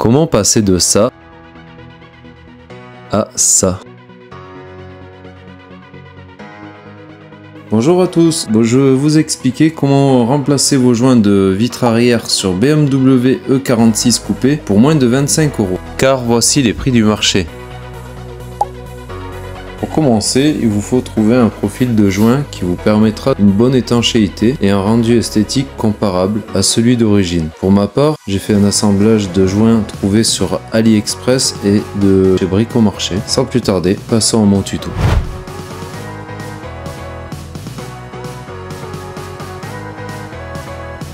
Comment passer de ça à ça? Bonjour à tous, je vais vous expliquer comment remplacer vos joints de vitre arrière sur BMW E46 coupé pour moins de 25 €. Car voici les prix du marché. Pour commencer, il vous faut trouver un profil de joint qui vous permettra une bonne étanchéité et un rendu esthétique comparable à celui d'origine. Pour ma part, j'ai fait un assemblage de joints trouvés sur AliExpress et de chez Bricomarché. Sans plus tarder, passons à mon tuto.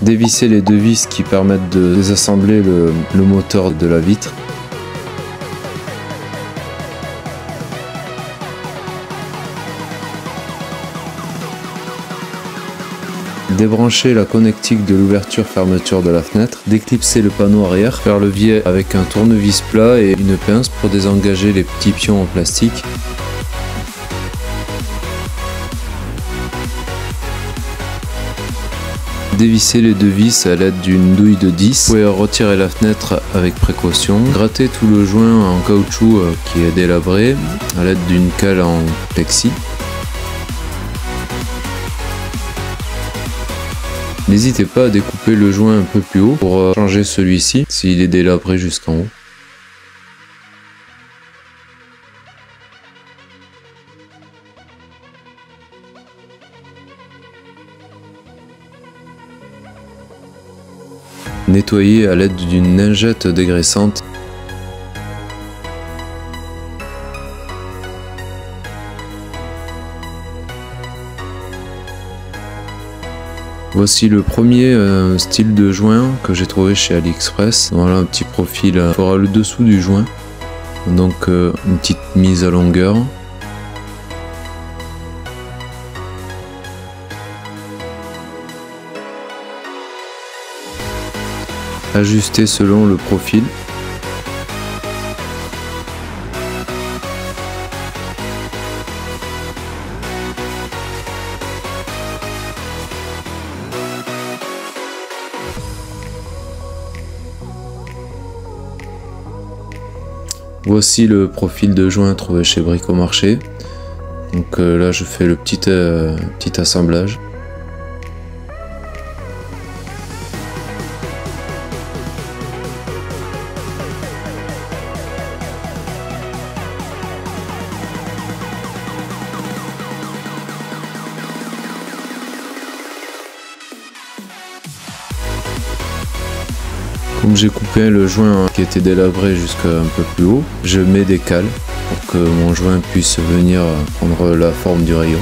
Dévisser les deux vis qui permettent de désassembler le moteur de la vitre. Débrancher la connectique de l'ouverture-fermeture de la fenêtre, déclipser le panneau arrière, faire le levier avec un tournevis plat et une pince pour désengager les petits pions en plastique. Dévisser les deux vis à l'aide d'une douille de 10. Vous pouvez retirer la fenêtre avec précaution. Gratter tout le joint en caoutchouc qui est délabré à l'aide d'une cale en plexi. N'hésitez pas à découper le joint un peu plus haut pour changer celui-ci s'il est délabré jusqu'en haut. Nettoyer à l'aide d'une lingette dégraissante. Voici le premier style de joint que j'ai trouvé chez AliExpress. Voilà un petit profil, il fera le dessous du joint, donc une petite mise à longueur. Ajuster selon le profil. Voici le profil de joint trouvé chez Bricomarché. Donc là je fais le petit assemblage. Comme j'ai coupé le joint qui était délabré jusqu'à un peu plus haut, je mets des cales pour que mon joint puisse venir prendre la forme du rayon.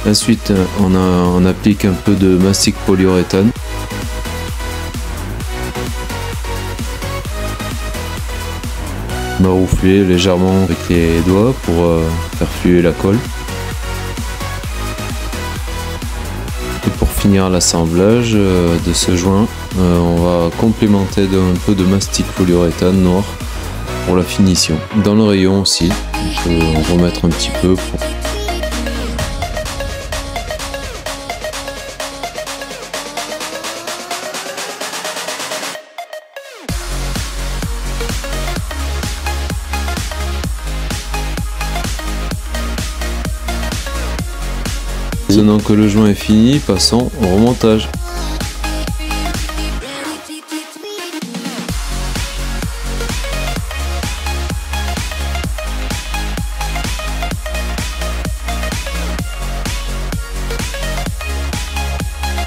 Ensuite, on applique un peu de mastic polyuréthane. Maroufler légèrement avec les doigts pour faire fluer la colle. Et pour finir l'assemblage de ce joint, on va complémenter d'un peu de mastic polyuréthane noir pour la finition. Dans le rayon aussi, on peut en remettre un petit peu pour... Maintenant que le joint est fini, passons au remontage.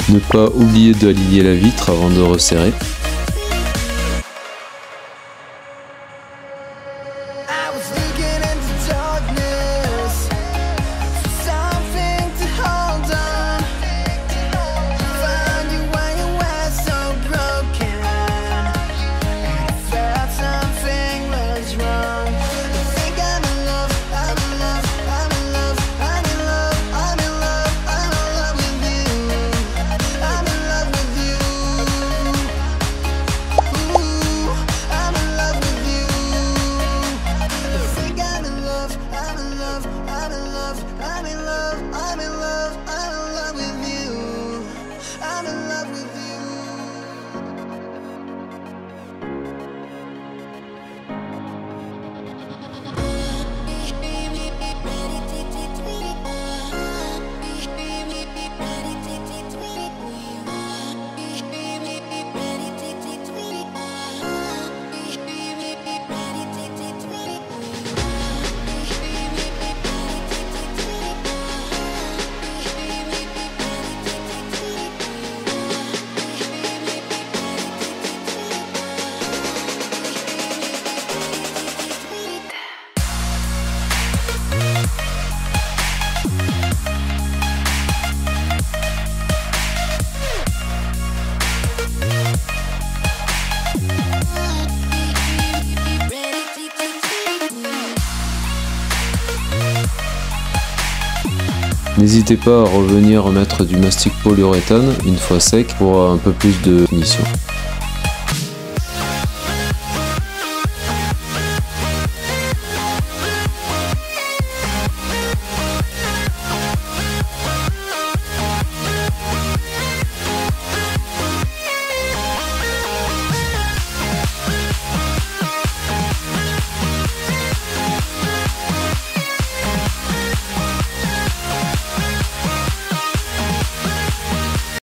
Ne pas oublier d'aligner la vitre avant de resserrer. N'hésitez pas à revenir mettre du mastic polyuréthane une fois sec pour un peu plus de finition.